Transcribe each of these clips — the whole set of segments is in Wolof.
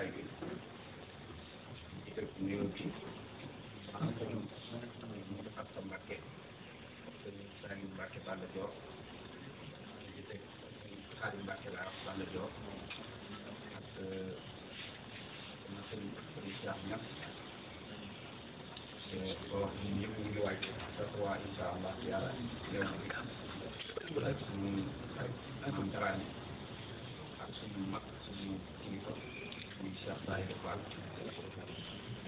jotaay bi di def néew bi maanaam comme mu def ak sa Mbàkke saa yu Mbàkke Balla Joor di teg saa yu Mbàkke laa Balla Joor ak sëñ Cheikh Niass boo wax ñun ñëpp ñu ngi wàcc sa trois incha allah yàlla léegi suñu am daraan ak suñu mag suñu kilifa suñu Cheikh Baye defal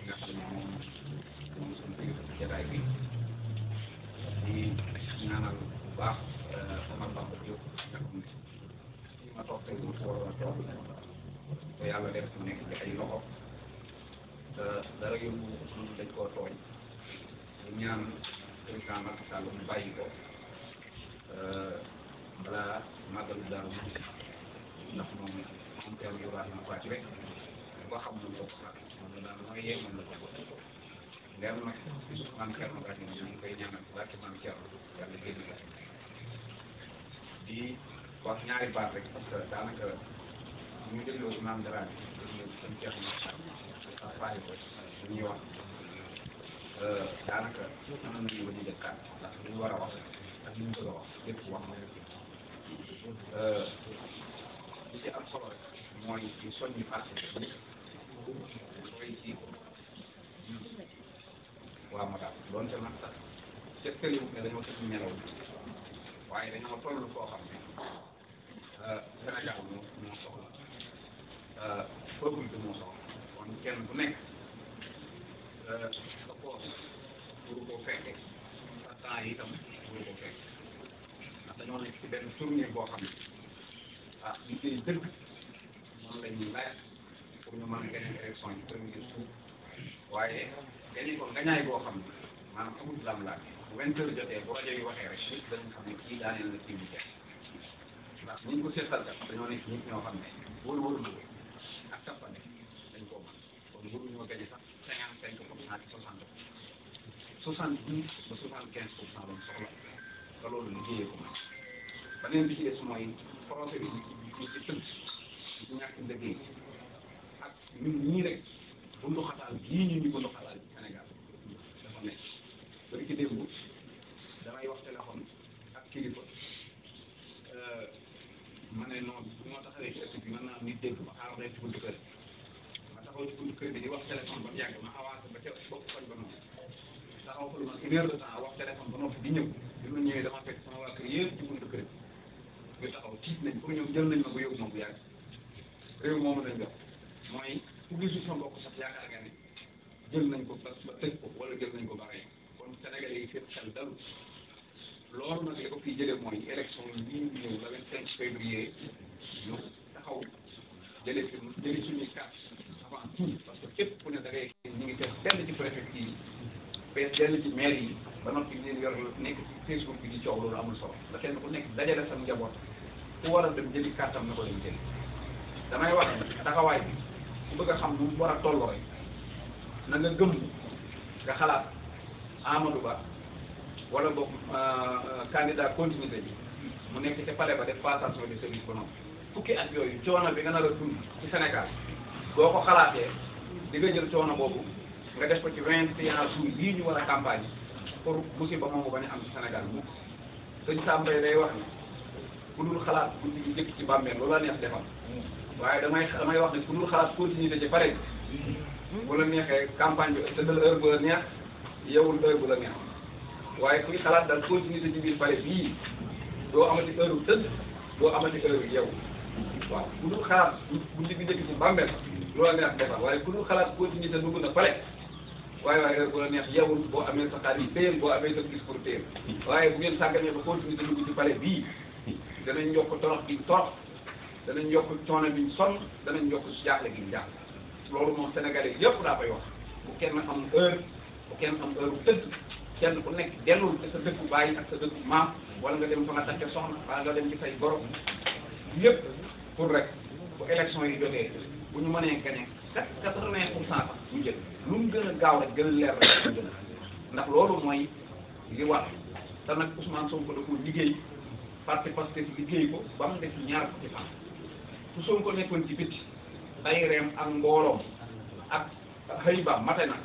nga xam ne moom suñu kilifa ci jataay bi di ñaanal bu baax Omar Bamba Diop nga xam ne ma toog tey mu waroon a toog te yàlla def mu nekk ci ay loxo te dara yóbbu ñun dañ koo tooñ ñu ñaan président Macky Sall mu bàyyi ko balaa màggalu Daaru ndax moom teew Ibrahima Faty rek ko xam nañ ko moom la daal mooy yee moom la ko leer nag maam Thierno Faty ñu ngi koy ñaanal bu baax maam Thierno yàlla génn la di wax ñaari baat rek parce que daanaka ñu dégloo maam Dara bi ñu seen Thierno Faty ko ñuy wax daanaka mën nañu ba ñu jëkkaat ndax li ñu war a wax ak li ñu bëgg a wax lépp wax na li ci am solo rek mooy di soññi parti bi mooy ci waaw ma daal doonte nag sax jëkkëriñ ne dañoo tëdd nelaw waaye dañoo toll foo xam ne Sénégal moo soxla peuple bi moo soxla kon kenn bu nekk sa poos pour ko fekke sa temps yi itam pour ko fekke ndax dañoo nekk ci benn tournée boo xam ne liggéey dëgg noonu la ñuy laaj pour ñu mën a gagné élection yi premier tour waaye gagné ko ngañaay boo xam ne maanaam amul lam-lam bu 20 heures jotee bu rajo yi waxee rek nit dañu xam ne kii daaneel na kii bu jeex ndax ñu ngi ko seetal kat dañoo nekk nit ñoo xam ne wóor-wóor na ak tappale dañ koo mën kon waruñoo gagné sax 55% ci 70 ba 75% lañ soxla te loolu liggéeyee ko moom beneen bi ci des mooy projet bi ñu ci tënk ci ñàkk liggéey ak ñun ñii rek bundu xataal gii ñu bundu xataal ci Sénégal dafa nekk bari ci démb damay wax téléphone ak kilifa ma ne noonu bu ma taxawee ci ëtt bi mën naa am nit dégg ma xaaral ci buntu kër ma taxaw ci buntu kër bi di wax téléphone ba mu yàgg ma avancé ba ca bopp koñ ba noonu taxaw fa lu ma 1 heure de temps wax téléphone ba noppi di ñëw bi ma ñëwee dama fekk sama waa kër yëpp ci buntu kër bi ñu taxaw tiit nañ pour ñoom jël nañ ma ba yóbbu ma bu yàgg réew moomu lañ jox mooy ku gisul sa mbokk sax yaakaar nga ne jël nañ ko ba tëj ko wala jël nañ ko ba rey kon Sénégalais yi seen xel dalu loolu nag li ko fiy jëlee mooy élection yi ñu ñëw le 25 février ñu taxaw jëlee suñuy carte avant tout parce que képp ku ne da ngay ñu ngi def benn ci préfecture yi fees benn ci maire yi ba noppi leen yor nekk ci Facebook bi di coow loolu amul solo da kenn ku nekk dajale sa njaboot ku war a dem jëli kartam na ko dem jëli damay wax taxawaay bi ku bëgg a xam nu mu war a tolloo rek na nga gëm nga xalaat Amadou Ba wala boog candidat continuité bi mu nekk ca palais ba def passation de service ba noonu fukki at yooyu coono bi nga nar a dund ci Sénégal boo ko xalaatee di nga jël coono boobu nga def ko ci 21 jours yii ñu war a campagne pour musiba moomu bañ a am ci Sénégal mukk sëñ Sambay day wax ne ku dul xalaat guddi gi jëkk ci bàmmeel loola neex defal waaye damay wax ne ku dul xalaat continuité ci pare bu la neexee campagne bi tëddal heure bu la neex yeewul heure bu la neex waaye kuy xalaat daal continuité ci biir pare bii doo amati heure bu tëdd doo amati heure bu yeewu waaw ku dul xalaat guddi gi jëkk ci bàmmeel loola neex defal waaye ku dul xalaat continuité dugg na pare waaye heure bu la neex yeewul boo amee sa xaar yi téyel boo amee sa gis pour téyel waaye bu ngeen sàgganee ba continuité dugg ci pare bii danañ yokk torox gi torox danañ yokk coono biñ sonn danañ yokk jaaxle gi jaaxle loolu moom sénégalais yëpp daa koy wax bu kenn am heure bu kenn am heure bu tëdd kenn ku nekk dellul ci sa dëkku bàyyi ak sa dëkku maam wala nga dem fa nga takke soxna wala nga dem ci say goro yëpp pour rek bu élection yi jotee bu ñu mënee gagné 80% sax ñu jël lu mu gën a gaaw rek gën a leer rek ñu jël ndax loolu mooy li war te nag Ousmane Sonko dafa liggéey parti Pastef liggéey ko ba mu def ñaar fukki fan su Sonko nekkoon ci bitti dayreem ak mbooloom ak xëy ba mate na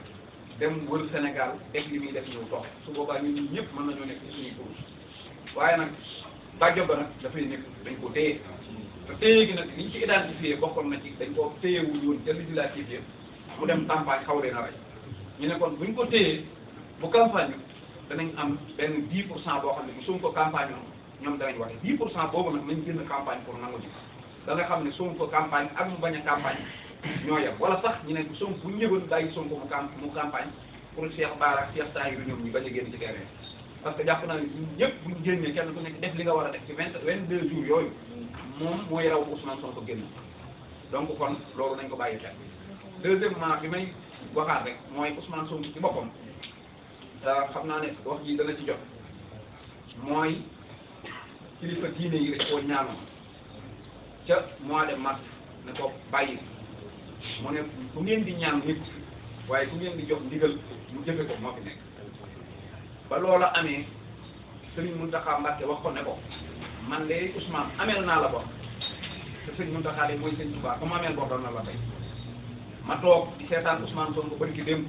dem wër Sénégal def li muy def ñëw toog su boobaa ñun ñëpp mën nañoo nekk ci suñuy kurus waaye nag bàjjo ba nag dafay nekk dañ ko téye te téye gi nag liñ ci identifié bokkoon na ci dañ ko téyewul woon ca législative yi mu dem campagne xaw leen a rey ñu ne kon buñ ko téyee bu campagne danañ am benn 10% boo xam ne bu Sonko campagne ñoom danañ wax 10% boobu nag nañ génn campagne pour nangu ji da nga xam ne Sonko campagne ak mu bañ a campagne ñoo yem wala sax ñu ne Sonko bu ñu ñëwoon bàyyi Sonko mu campagne pour Cheikh Bara ak Cheikh Tahirou ñoom ñu bañ a génn ci terrain parce que jàpp naa ne ñun ñëpp buñ génnee kenn ku nekk def li nga war a def ci 22 jours yooyu moom mooy raw Ousmane Sonko génn donc kon loolu nañ ko bàyyi xel. deuxièmement bi may waxaat rek mooy Ousmane Sonko ci boppam xam naa ne wax ji dana ci jot mooy kilifa diine yi rek koo ñaanoon ca mois de mars ne ko bàyyi mu ne ku ngeen di ñaan nit waaye ku ngeen di jox ndigal mu jëfe ko moo fi nekk ba loola amee Serigne Mountakha Mbacké wax ko ne ko man de Ousmane ameel naa la bor te Serigne Mountakha de mooy Serigne Touba comme ameel bor doon na la tey ma toog di seetaan Ousmane Sonko bari ki démb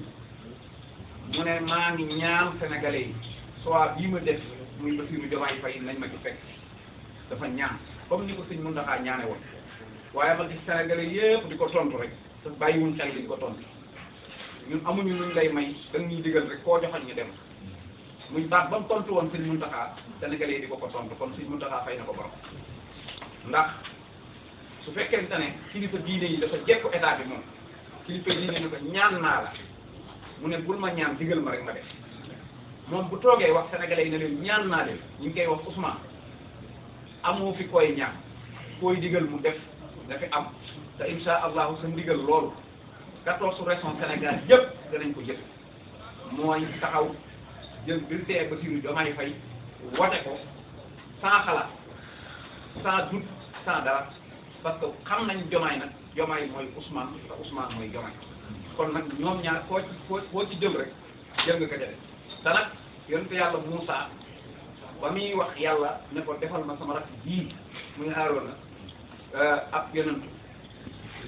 mu ne maa ngi ñaan sénégalais yi soit bii ma def muy Bassirou Diomaye Faye nañ ma ci fekk dafa ñaan comme ni ko Serigne Mountakha ñaane woon waaye ma gis sénégalais yépp di ko tontu rek te bàyyiwuñ xel di ko tontu ñun amuñu luñ lay may dañ ñuy digal rek koo joxal ñu dem muy baat ba mu tontu woon Serigne Mountakha sénégalais yi di ko tontu kon Serigne Mountakha fay na ko borom ndax su fekkente ne kilifa diine yi dafa jekku état bi moom kilifa diine ne ko ñaan naa la mu ne bul ma ñaan digal ma rek ma def moom bu toogee wax sénégalais yi ne leen ñaan naa leen ñu ngi koy wax Ousmane amoo fi koy ñaan koy digal mu def dafi am te insha allahu sa ndigal loolu 14 régions Sénégal yëpp danañ ko jëf mooy taxaw jël bulletin Bassirou Diomaye Faye wote ko sans xalaat sans doute sans dara parce que xam nañ Diomaye nag Diomaye mooy Ousmane te Ousmane mooy Diomaye kon nag ñoom ñaar koo ci jël rek jël nga ko jële te nag yonent yàlla Moussa ba muy wax yàlla ne ko defal ma sama rakk bii muy Haaruna ab yonent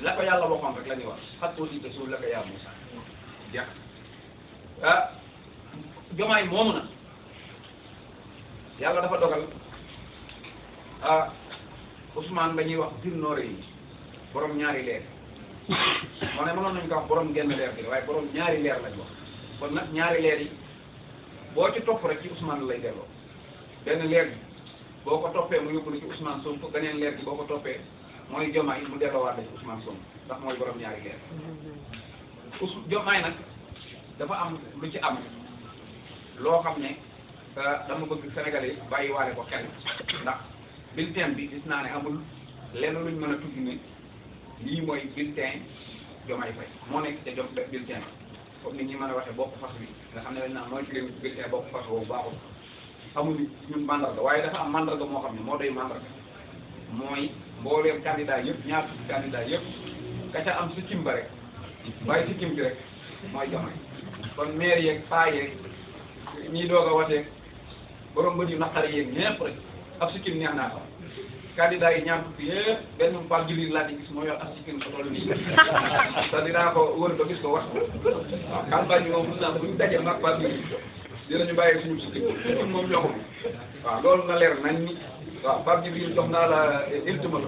la ko yàlla waxoon rek la ñuy wax xat aussi te suul la ko yaa Moussa jeex Diomaye moomu na yàlla dafa dogal Ousmane ba ñuy wax Dinoore yi borom ñaari leer moo ne mënoon nañu ko wax borom genn leer bi waaye borom ñaari leer lañ wax kon nag ñaari leer yi boo ci topp rek ci Ousmane lay delloo benn leer bi boo ko toppee mu yóbbu ci Ousmane Sonko beneen leer bi boo ko toppee mooy Diomaye mu delloowaat la ci Ousmane Sonko ndax mooy borom ñaari leer Diomaye nag dafa am lu ci am loo xam ne dama bëgg Sénégalais bàyyiwaale ko xel ndax bulletin bi gis naa ne amul lenn luñ mën a tudd ne lii mooy bulletin Diomaye Faye moo nekk ca bulletin comme ni ñi mën a waxee bopp fas bi nga xam ne dañ naan mooy ci leen bulletin bopp fas boobu baaxul amuñu ñun mandarga waaye dafa am mandarga moo xam ne moo doy mandarga mooy mbooleem candidat yëpp ñaar fukki candidat yëpp ka ca am sikkim ba rek waaye sikkim bi rek mooy Diomaye kon maire yeeg paa yeeg ñiy doog a wateeg borom bët yu naqari yeeg ñëpp rek ab sikkim neex naa ko candidat yi ñaar fukki yëpp benn Pape Djibril laa di gis moo yor ab sikkim ko toll nii te dinaa ko wër ba gis ko wax waaw campagne bi moom mos naa bu ñu dajee mag Pape Djibril dinañu bàyyi suñu sikkim moom ñoo ko waaw loolu na leer nañ ni waaw Pape Djibril jox naa la ultimat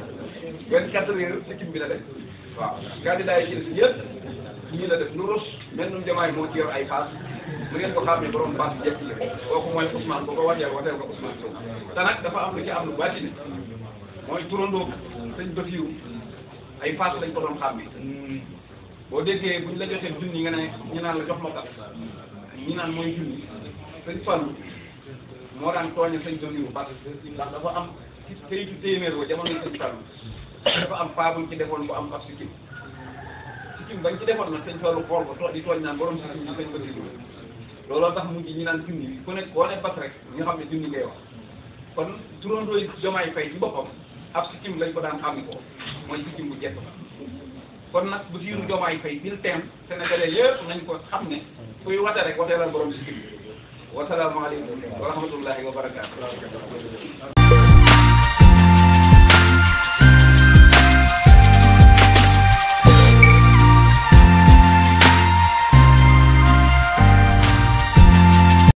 24 heures sikkim bi la def waaw candidat yi ci des yëpp ñii la def lu rus mel num Diomaye moo ci yor ay paas mu ngeen ko xam ne borom paas jekk yi kooku mooy Ousmane boo ko wateel ko Ousmane Sow te nag dafa am lu ci am lu bàcc ne mooy turandoo sëñ Bassirou ay paas lañ ko doon xam bi boo déggee buñ la joxee junni nga ne ñu naan la jox ma tax ñi naan mooy junni sëñ Fallou moo daan tooñe sëñ Bassirou parce que ndax dafa am ci kayitu téeméer ba jamono sëñ Fallou dafa am paa buñ ci defoon bu am ab sikkim bañ ci defoon nag sëñ Fallou xool ko di tooñ naan borom sikkim bi sëñ Bassirou looloo tax mujj ñi naan junni ku nekk boo ne bas rek ñu xam ne junni ngay wax kon turandoo Diomaye Faye ci boppam ab sikkim lañ ko daan xam ko mooy sikkim bu jekk kon nag Bassirou Diomaye Faye bulletin sénégalais yëpp nañ ko xam ne kuy wate rek wateelal borom sikkim wasalaamaaleykum wa rahmatullahi wa barakaatu